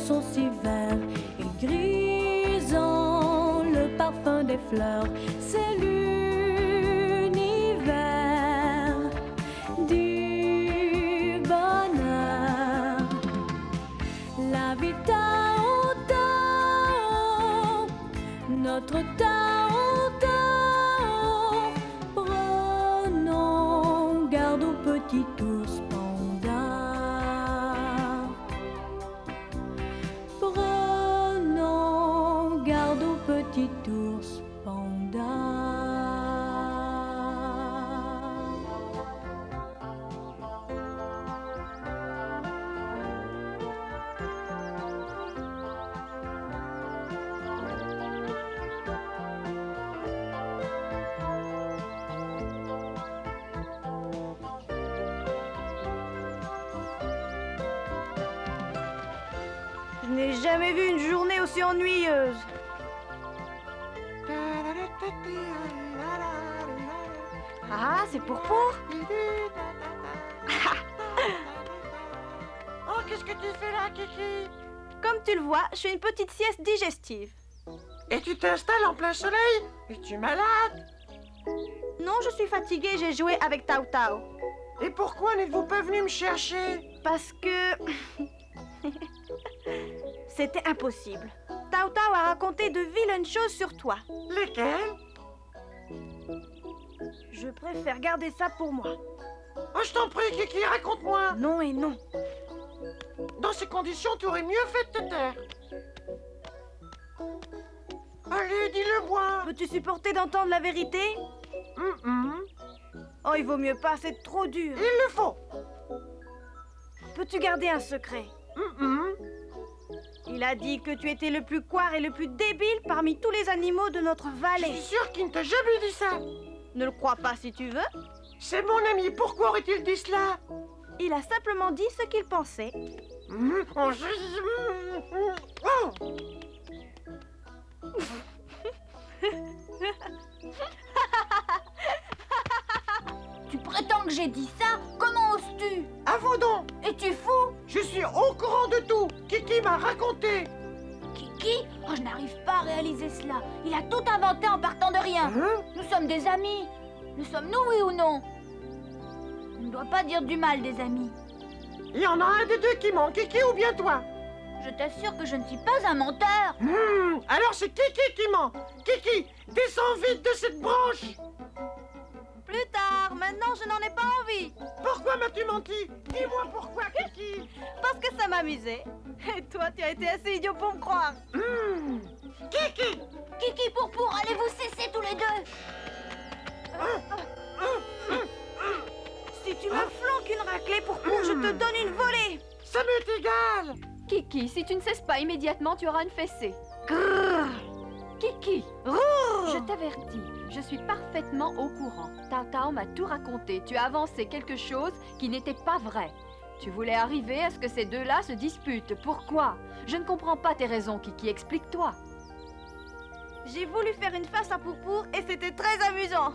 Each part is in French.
sont si verts et grisants, le parfum des fleurs, c'est l'univers du bonheur. La vie Tao Tao, notre Tao Tao, prenons garde au petit ours panda. Prenons garde au petit ours panda. Je n'ai jamais vu une journée aussi ennuyeuse. Ah, c'est pour. Oh, qu'est-ce que tu fais là, Kiki? Comme tu le vois, je fais une petite sieste digestive. Et tu t'installes en plein soleil? Es-tu malade? Non, je suis fatiguée, j'ai joué avec Tao Tao. Et pourquoi n'êtes-vous pas venu me chercher? Parce que... C'était impossible. Tao Tao a raconté de vilaines choses sur toi. Lesquels? Je préfère garder ça pour moi. Oh, je t'en prie, Kiki, raconte-moi. Non et non. Dans ces conditions, tu aurais mieux fait de te taire. Allez, dis-le-moi. Peux-tu supporter d'entendre la vérité? Oh, il vaut mieux pas, c'est trop dur. Il le faut. Peux-tu garder un secret? Il a dit que tu étais le plus couard et le plus débile parmi tous les animaux de notre Je vallée. suis sûr qu'il ne t'a jamais dit ça. Ne le crois pas si tu veux. C'est mon ami, pourquoi aurait-il dit cela? Il a simplement dit ce qu'il pensait. Oh. Tu prétends que j'ai dit ça? Comment oses-tu? Avoue donc. Es-tu fou? Je suis au courant de tout. Kiki m'a raconté. Kiki? Oh, je n'arrive pas à réaliser cela. Il a tout inventé en partant de rien. Hein? Nous sommes des amis. Le sommes-nous, oui ou non? On ne doit pas dire du mal des amis. Il y en a un des deux qui ment, Kiki ou bien toi? Je t'assure que je ne suis pas un menteur. Alors c'est Kiki qui ment. Kiki, descends vite de cette branche. Plus tard, maintenant je n'en ai pas envie. Pourquoi m'as-tu menti? Dis-moi pourquoi, Kiki. Parce que ça m'amusait. Et toi, tu as été assez idiot pour me croire. Kiki. Kiki pour, allez-vous cesser tous les deux? Si tu me flanques une raclée pour je te donne une volée. Ça m'est égal. Kiki, si tu ne cesses pas immédiatement, tu auras une fessée. Kiki, je t'avertis, je suis parfaitement au courant. Tao Tao m'a tout raconté. Tu as avancé quelque chose qui n'était pas vrai. Tu voulais arriver à ce que ces deux-là se disputent. Pourquoi? Je ne comprends pas tes raisons, Kiki. Explique-toi. J'ai voulu faire une face à Pourpour et c'était très amusant.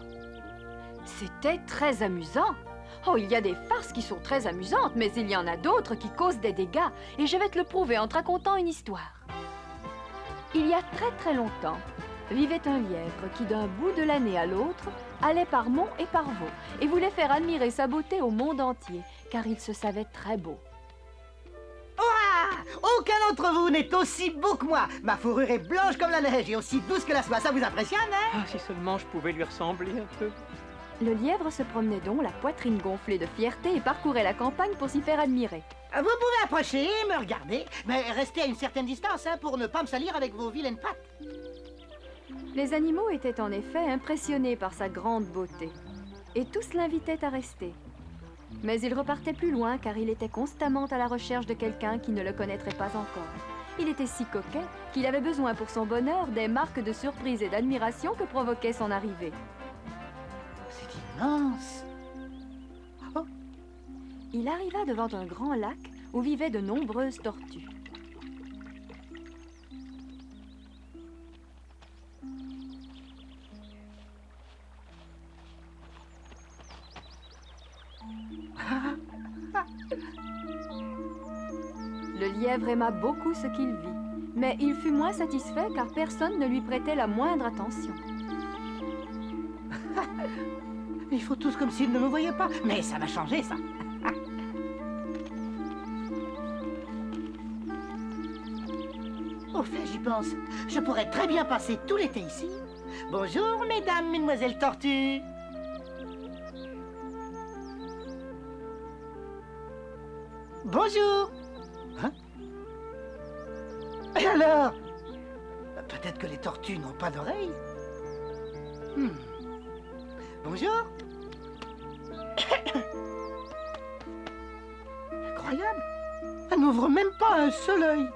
C'était très amusant. Oh, il y a des farces qui sont très amusantes, mais il y en a d'autres qui causent des dégâts. Et je vais te le prouver en te racontant une histoire. Il y a très très longtemps, vivait un lièvre qui d'un bout de l'année à l'autre allait par monts et par vaux et voulait faire admirer sa beauté au monde entier, car il se savait très beau. Aucun d'entre vous n'est aussi beau que moi. Ma fourrure est blanche comme la neige et aussi douce que la soie. Ça vous impressionne, hein? Ah, si seulement je pouvais lui ressembler un peu. Le lièvre se promenait donc, la poitrine gonflée de fierté, et parcourait la campagne pour s'y faire admirer. Vous pouvez approcher, me regarder, mais restez à une certaine distance, hein, pour ne pas me salir avec vos vilaines pattes. Les animaux étaient en effet impressionnés par sa grande beauté, et tous l'invitaient à rester. Mais il repartait plus loin, car il était constamment à la recherche de quelqu'un qui ne le connaîtrait pas encore. Il était si coquet qu'il avait besoin pour son bonheur des marques de surprise et d'admiration que provoquait son arrivée. C'est immense. Oh. Il arriva devant un grand lac où vivaient de nombreuses tortues. Le lièvre aima beaucoup ce qu'il vit, mais il fut moins satisfait car personne ne lui prêtait la moindre attention. Ils font tous comme s'ils ne me voyaient pas. Mais ça va changer, ça. Au fait, j'y pense. Je pourrais très bien passer tout l'été ici. Bonjour, mesdames, mesdemoiselles tortues. Bonjour. Hein? Et alors? Peut-être que les tortues n'ont pas d'oreilles. Bonjour. Incroyable. Elle n'ouvre même pas un seul œil.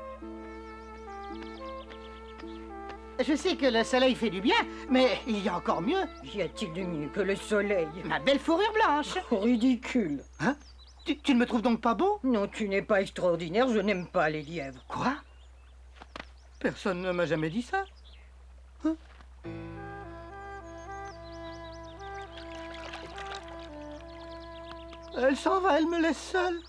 Je sais que le soleil fait du bien, mais il y a encore mieux. Y a-t-il de mieux que le soleil? Ma belle fourrure blanche. Ridicule. Hein? Tu ne me trouves donc pas beau? Non, tu n'es pas extraordinaire, je n'aime pas les lièvres. Quoi? Personne ne m'a jamais dit ça. Hein? Elle s'en va, elle me laisse seule.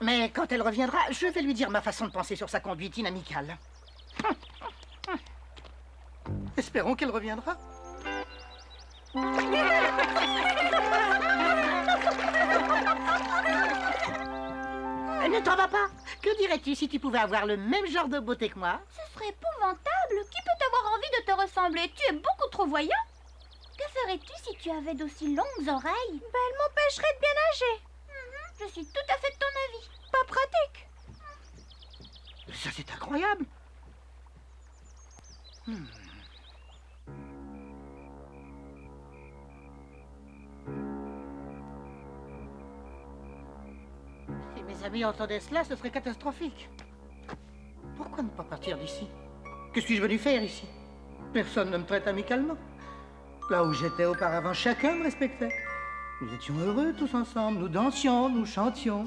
Mais quand elle reviendra, je vais lui dire ma façon de penser sur sa conduite inamicale. Espérons qu'elle reviendra. Ne t'en va pas. Que dirais-tu si tu pouvais avoir le même genre de beauté que moi? Ce serait épouvantable. Qui peut avoir envie de te ressembler? Tu es beaucoup trop voyant. Que ferais-tu si tu avais d'aussi longues oreilles? Elle m'empêcherait de bien nager. Je suis tout à fait de ton avis. Pas pratique. Ça, c'est incroyable. Si mes amis entendaient cela, ce serait catastrophique. Pourquoi ne pas partir d'ici? Que suis-je venu faire ici? Personne ne me traite amicalement. Là où j'étais auparavant, chacun me respectait. Nous étions heureux tous ensemble, nous dansions, nous chantions.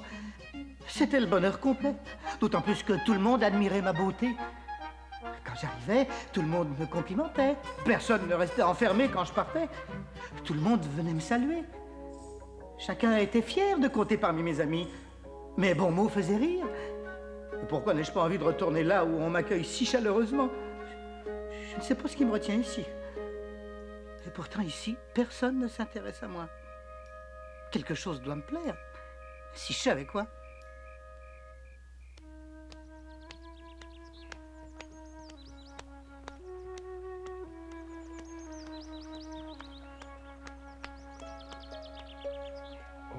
C'était le bonheur complet. D'autant plus que tout le monde admirait ma beauté. Quand j'arrivais, tout le monde me complimentait. Personne ne restait enfermé quand je partais. Tout le monde venait me saluer. Chacun était fier de compter parmi mes amis. Mes bons mots faisaient rire. Pourquoi n'ai-je pas envie de retourner là où on m'accueille si chaleureusement? Je ne sais pas ce qui me retient ici. Et pourtant ici, personne ne s'intéresse à moi. Quelque chose doit me plaire. Si je savais quoi.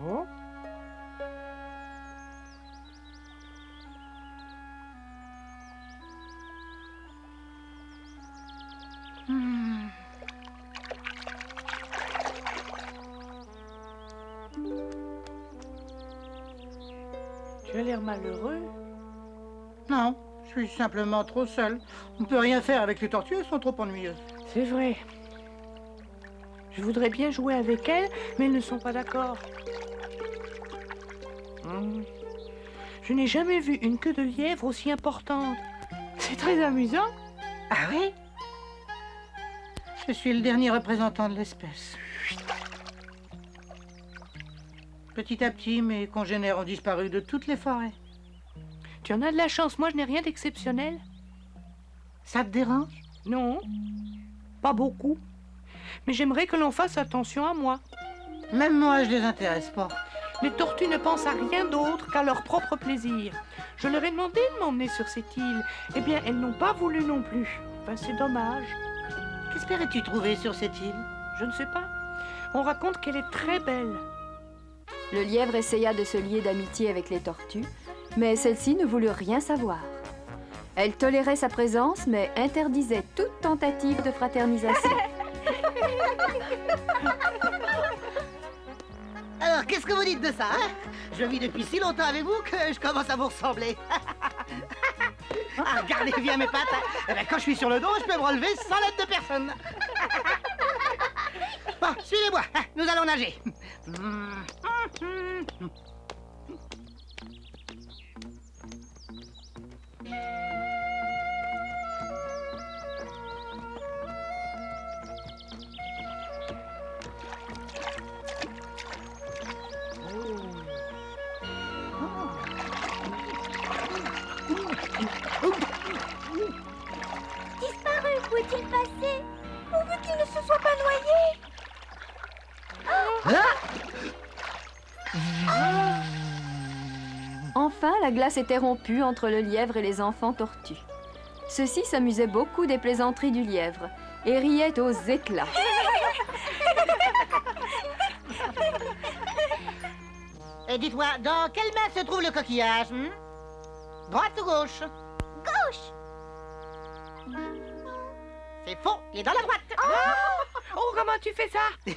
Oh? Tu as l'air malheureux. Non, je suis simplement trop seul. On ne peut rien faire avec les tortues, elles sont trop ennuyeuses. C'est vrai. Je voudrais bien jouer avec elles, mais elles ne sont pas d'accord. Je n'ai jamais vu une queue de lièvre aussi importante. C'est très amusant. Ah oui? Je suis le dernier représentant de l'espèce. Petit à petit, mes congénères ont disparu de toutes les forêts. Tu en as de la chance, moi je n'ai rien d'exceptionnel. Ça te dérange? Non, pas beaucoup. Mais j'aimerais que l'on fasse attention à moi. Même moi, je les intéresse pas. Les tortues ne pensent à rien d'autre qu'à leur propre plaisir. Je leur ai demandé de m'emmener sur cette île. Eh bien, elles n'ont pas voulu non plus. Enfin, c'est dommage. Qu'espérais-tu trouver sur cette île? Je ne sais pas. On raconte qu'elle est très belle. Le lièvre essaya de se lier d'amitié avec les tortues, mais celles-ci ne voulurent rien savoir. Elles toléraient sa présence, mais interdisaient toute tentative de fraternisation. Alors, qu'est-ce que vous dites de ça, hein? Je vis depuis si longtemps avec vous que je commence à vous ressembler. Ah, regardez bien mes pattes. Hein. Eh ben, quand je suis sur le dos, je peux me relever sans l'aide de personne. Bon, suivez-moi. Hein, nous allons nager. la glace était rompue entre le lièvre et les enfants tortues. Ceux-ci s'amusaient beaucoup des plaisanteries du lièvre et riaient aux éclats. Et dites-moi, dans quelle main se trouve le coquillage Droite ou gauche? Gauche. C'est faux, il est dans la droite. Oh, comment tu fais ça?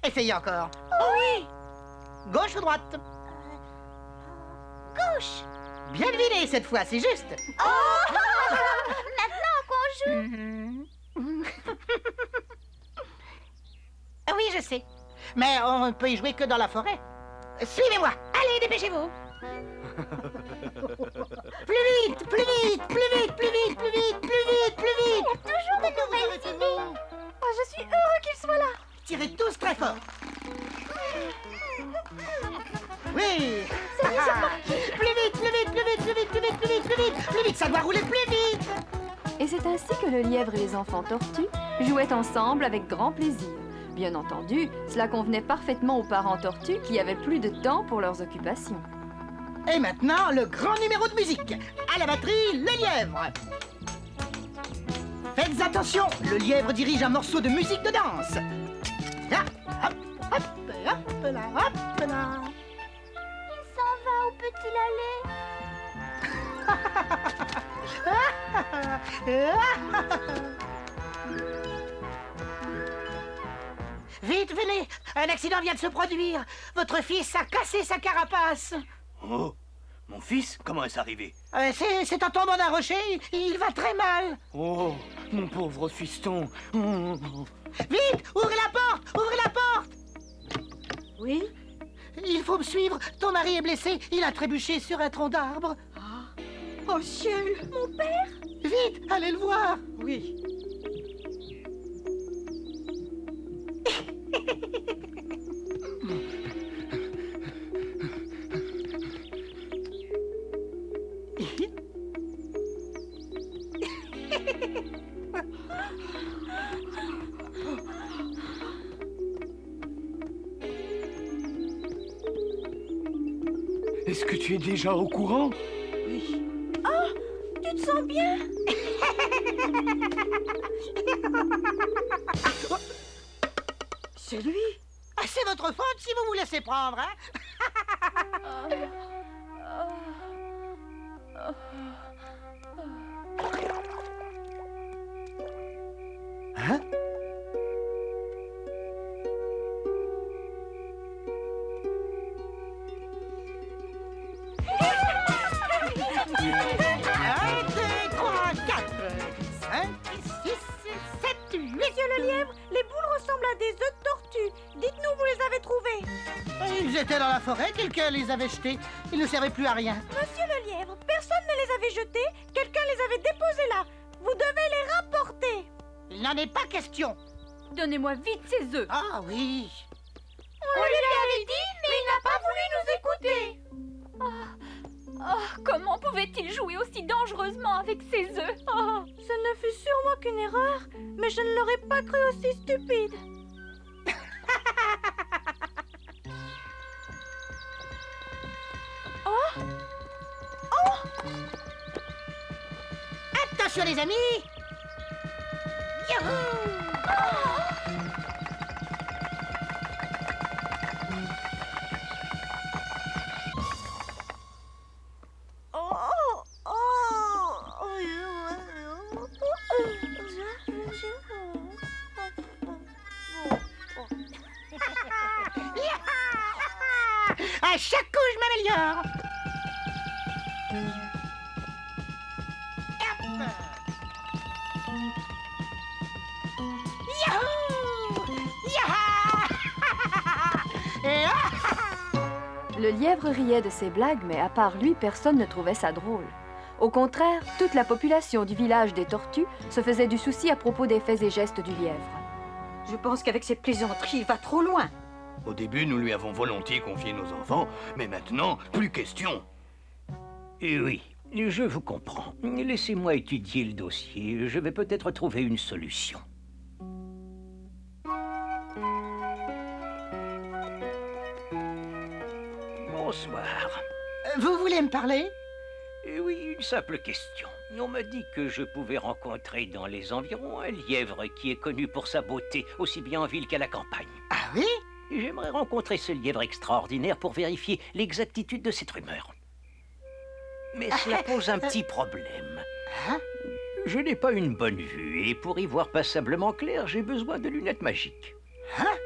Essayez encore. Oui. Gauche ou droite? Gauche. Bien deviné cette fois, c'est juste. Maintenant qu'on joue. Ah oui, je sais. Mais on ne peut y jouer que dans la forêt. Suivez-moi. Allez, dépêchez-vous. Plus vite, plus vite, plus vite, plus vite, plus vite, plus vite, plus vite. Toujours de nouvelles idées. Oh, je suis heureux qu'il soit là. Tirez tous très fort. Oui. Plus vite, plus vite, plus vite, plus vite, plus vite, plus vite, plus vite, plus vite. Ça doit rouler plus vite. Et c'est ainsi que le lièvre et les enfants tortues jouaient ensemble avec grand plaisir. Bien entendu, cela convenait parfaitement aux parents tortues qui avaient plus de temps pour leurs occupations. Et maintenant, le grand numéro de musique. À la batterie, le lièvre. Faites attention, le lièvre dirige un morceau de musique de danse. Là, hop, hop, hop, là, hop, là. Il s'en va, où peut-il aller? Vite, venez. Un accident vient de se produire. Votre fils a cassé sa carapace. Oh, mon fils, comment est-ce arrivé? C'est en tombant d'un rocher, il va très mal. Oh, mon pauvre fiston. Oh. Vite, ouvrez la porte, ouvrez la porte. Oui? Il faut me suivre, ton mari est blessé, il a trébuché sur un tronc d'arbre. Oh ciel! Mon père? Vite, allez le voir. Oui. Est-ce que tu es déjà au courant? Oui. Tu te sens bien? C'est lui? Ah, c'est votre faute si vous vous laissez prendre, hein? Hein? Un, deux, trois, quatre, cinq, six, sept, huit. Monsieur le lièvre, les boules ressemblent à des œufs de tortue. Dites-nous où vous les avez trouvés. Ils étaient dans la forêt, quelqu'un les avait jetés. Ils ne servaient plus à rien. Monsieur le lièvre, personne ne les avait jetés. Quelqu'un les avait déposés là. Vous devez les rapporter. Il n'en est pas question. Donnez-moi vite ces œufs. Ah oui. On lui avait dit, mais il n'a pas voulu nous écouter. Oh, comment pouvait-il jouer aussi dangereusement avec ces œufs? Oh. Ce ne fut sûrement qu'une erreur, mais je ne l'aurais pas cru aussi stupide. Attention les amis. Youhou! À chaque coup, je m'améliore. Hop. Yahoo! Yaha! Et Le lièvre riait de ses blagues, mais à part lui, personne ne trouvait ça drôle. Au contraire, toute la population du village des tortues se faisait du souci à propos des faits et gestes du lièvre. Je pense qu'avec ses plaisanteries, il va trop loin. Au début, nous lui avons volontiers confié nos enfants, mais maintenant, plus question. Eh oui, je vous comprends. Laissez-moi étudier le dossier. Je vais peut-être trouver une solution. Bonsoir. Vous voulez me parler? Oui, une simple question. On m'a dit que je pouvais rencontrer dans les environs un lièvre qui est connu pour sa beauté, aussi bien en ville qu'à la campagne. Ah oui? J'aimerais rencontrer ce lièvre extraordinaire pour vérifier l'exactitude de cette rumeur. Mais cela pose un petit problème. Hein? Je n'ai pas une bonne vue, et pour y voir passablement clair, j'ai besoin de lunettes magiques. Hein?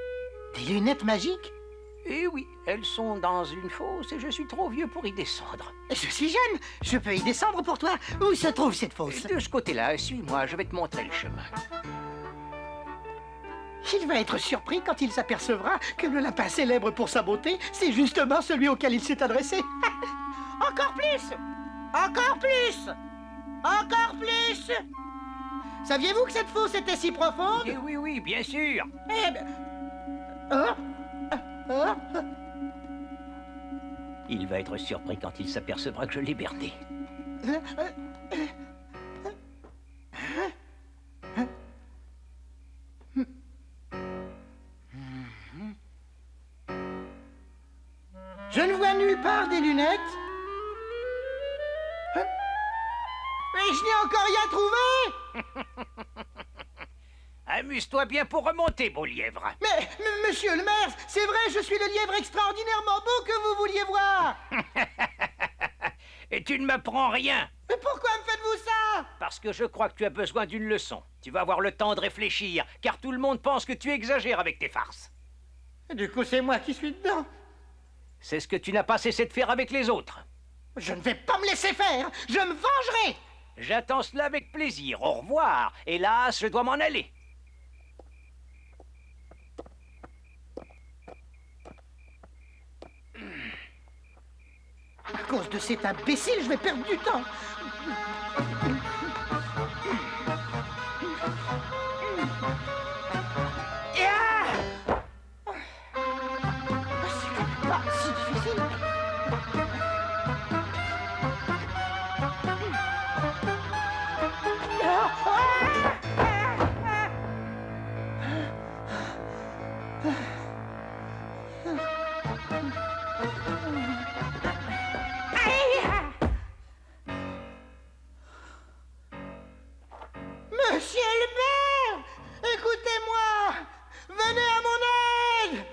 Des lunettes magiques? Eh oui, elles sont dans une fosse et je suis trop vieux pour y descendre. Je suis jeune, je peux y descendre pour toi. Où se trouve cette fosse? De ce côté-là, suis-moi, je vais te montrer le chemin. Il va être surpris quand il s'apercevra que le lapin célèbre pour sa beauté, c'est justement celui auquel il s'est adressé. Encore plus! Encore plus! Encore plus! Saviez-vous que cette fosse était si profonde? Eh oui, oui, bien sûr. Eh ben... Oh? Oh? Il va être surpris quand il s'apercevra que je l'ai berné. Je ne vois nulle part des lunettes. Mais je n'ai encore rien trouvé. Amuse-toi bien pour remonter, beau lièvre. Mais, monsieur le maire, c'est vrai, je suis le lièvre extraordinairement beau que vous vouliez voir. Et tu ne m'apprends rien. Mais pourquoi me faites-vous ça? Parce que je crois que tu as besoin d'une leçon. Tu vas avoir le temps de réfléchir, car tout le monde pense que tu exagères avec tes farces. Du coup, c'est moi qui suis dedans. C'est ce que tu n'as pas cessé de faire avec les autres. Je ne vais pas me laisser faire. Je me vengerai. J'attends cela avec plaisir. Au revoir. Hélas, je dois m'en aller. À cause de cet imbécile, je vais perdre du temps. C'est pas si difficile. Monsieur le maire, écoutez-moi. Venez à mon aide.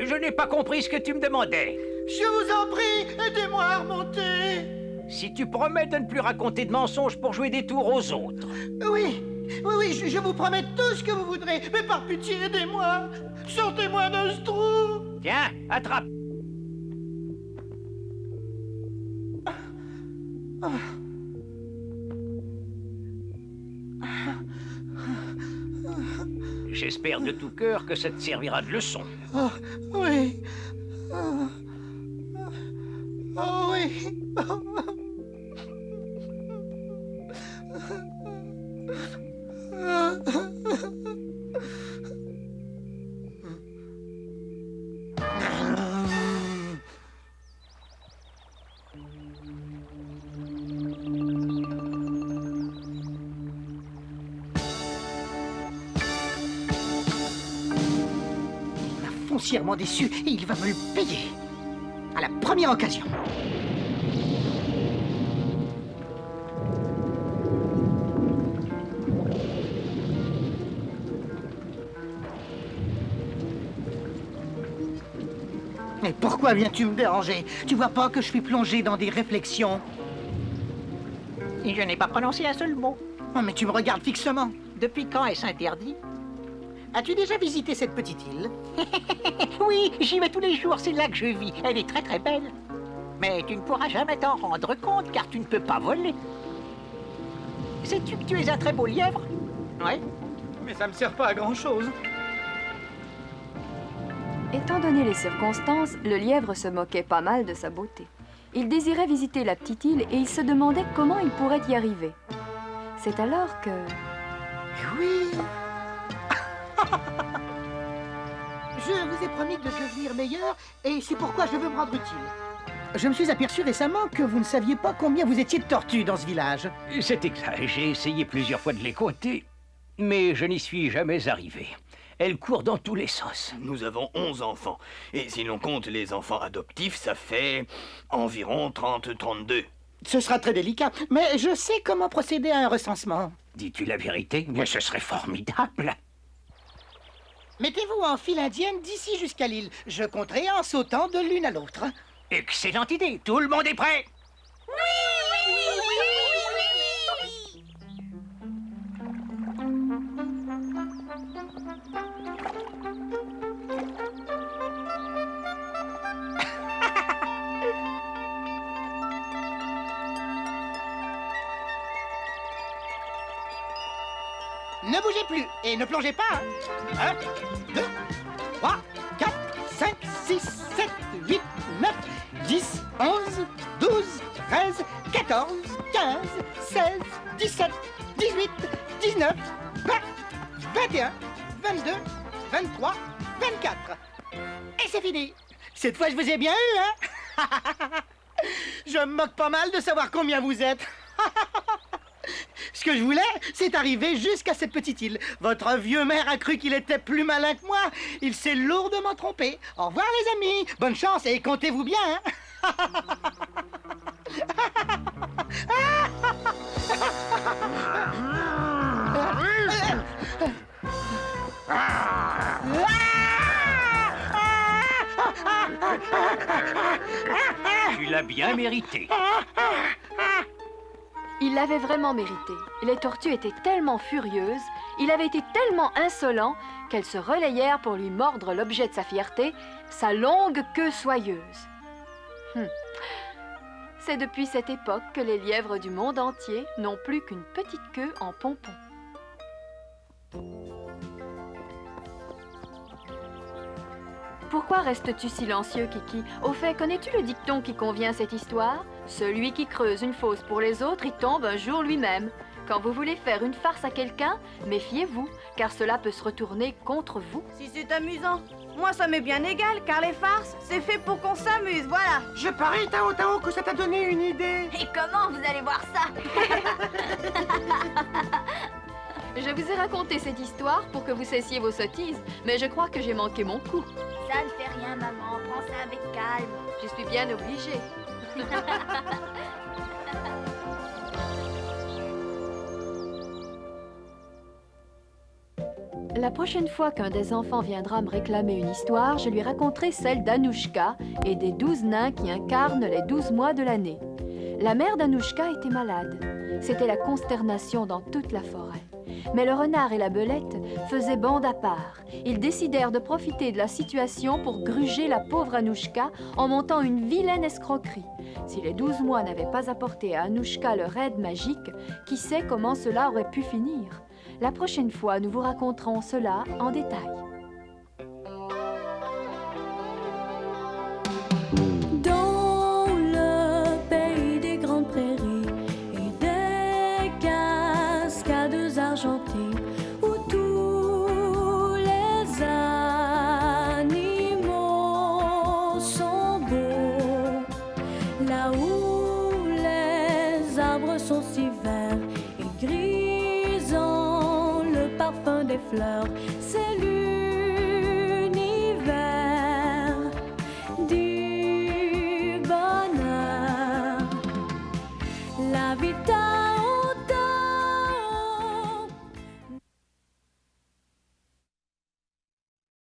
Je n'ai pas compris ce que tu me demandais. Je vous en prie, aidez-moi à remonter. Si tu promets de ne plus raconter de mensonges pour jouer des tours aux autres. Oui, je vous promets tout ce que vous voudrez. Mais par pitié, aidez-moi. Sortez-moi de ce trou. Tiens, attrape. J'espère de tout cœur que ça te servira de leçon. Oh, oui. Oh, oh, oui. Foncièrement déçu et il va me le payer. À la première occasion. Mais pourquoi viens-tu me déranger? Tu vois pas que je suis plongé dans des réflexions? Et je n'ai pas prononcé un seul mot. Oh, mais tu me regardes fixement. Depuis quand est-ce interdit? As-tu déjà visité cette petite île? Oui, j'y vais tous les jours, c'est là que je vis. Elle est très très belle. Mais tu ne pourras jamais t'en rendre compte car tu ne peux pas voler. Sais-tu que tu es un très beau lièvre? Ouais. Mais ça me sert pas à grand-chose. Étant donné les circonstances, le lièvre se moquait pas mal de sa beauté. Il désirait visiter la petite île et il se demandait comment il pourrait y arriver. C'est alors que... Oui. Je vous ai promis de devenir meilleur et c'est pourquoi je veux me rendre utile. Je me suis aperçu récemment que vous ne saviez pas combien vous étiez de tortues dans ce village. C'est exact. J'ai essayé plusieurs fois de les compter, mais je n'y suis jamais arrivé. Elle court dans tous les sens. Nous avons 11 enfants. Et si l'on compte les enfants adoptifs, ça fait environ 30-32. Ce sera très délicat, mais je sais comment procéder à un recensement. Dis-tu la vérité? Bien, ce serait formidable. Mettez-vous en file indienne d'ici jusqu'à l'île. Je compterai en sautant de l'une à l'autre. Excellente idée. Tout le monde est prêt? Ne bougez plus et ne plongez pas. 1, 2, 3, 4, 5, 6, 7, 8, 9, 10, 11, 12, 13, 14, 15, 16, 17, 18, 19, 20, 21, 22, 23, 24. Et c'est fini. Cette fois, je vous ai bien eu, hein? Je me moque pas mal de savoir combien vous êtes. Ce que je voulais, c'est arriver jusqu'à cette petite île. Votre vieux maire a cru qu'il était plus malin que moi. Il s'est lourdement trompé. Au revoir, les amis. Bonne chance et comptez-vous bien, hein? Tu l'as bien mérité. Il l'avait vraiment mérité. Les tortues étaient tellement furieuses, il avait été tellement insolent qu'elles se relayèrent pour lui mordre l'objet de sa fierté, sa longue queue soyeuse. C'est depuis cette époque que les lièvres du monde entier n'ont plus qu'une petite queue en pompon. Pourquoi restes-tu silencieux, Kiki? Au fait, connais-tu le dicton qui convient à cette histoire? Celui qui creuse une fosse pour les autres y tombe un jour lui-même. Quand vous voulez faire une farce à quelqu'un, méfiez-vous, car cela peut se retourner contre vous. Si c'est amusant. Moi, ça m'est bien égal, car les farces, c'est fait pour qu'on s'amuse, voilà. Je parie, Tao Tao, que ça t'a donné une idée. Et comment vous allez voir ça? Je vous ai raconté cette histoire pour que vous cessiez vos sottises, mais je crois que j'ai manqué mon coup. Ça ne fait rien, maman. Prends ça avec calme. Je suis bien obligée. La prochaine fois qu'un des enfants viendra me réclamer une histoire, je lui raconterai celle d'Anouchka et des 12 nains qui incarnent les 12 mois de l'année. La mère d'Anouchka était malade. C'était la consternation dans toute la forêt. Mais le renard et la belette faisaient bande à part. Ils décidèrent de profiter de la situation pour gruger la pauvre Anouchka en montant une vilaine escroquerie. Si les 12 mois n'avaient pas apporté à Anouchka leur aide magique, qui sait comment cela aurait pu finir? La prochaine fois, nous vous raconterons cela en détail. Dans le pays des grandes prairies et des cascades argentées, où tous les animaux sont beaux, là où les arbres sont si verts et grisants, le parfum des fleurs, c'est l'univers du bonheur. La vita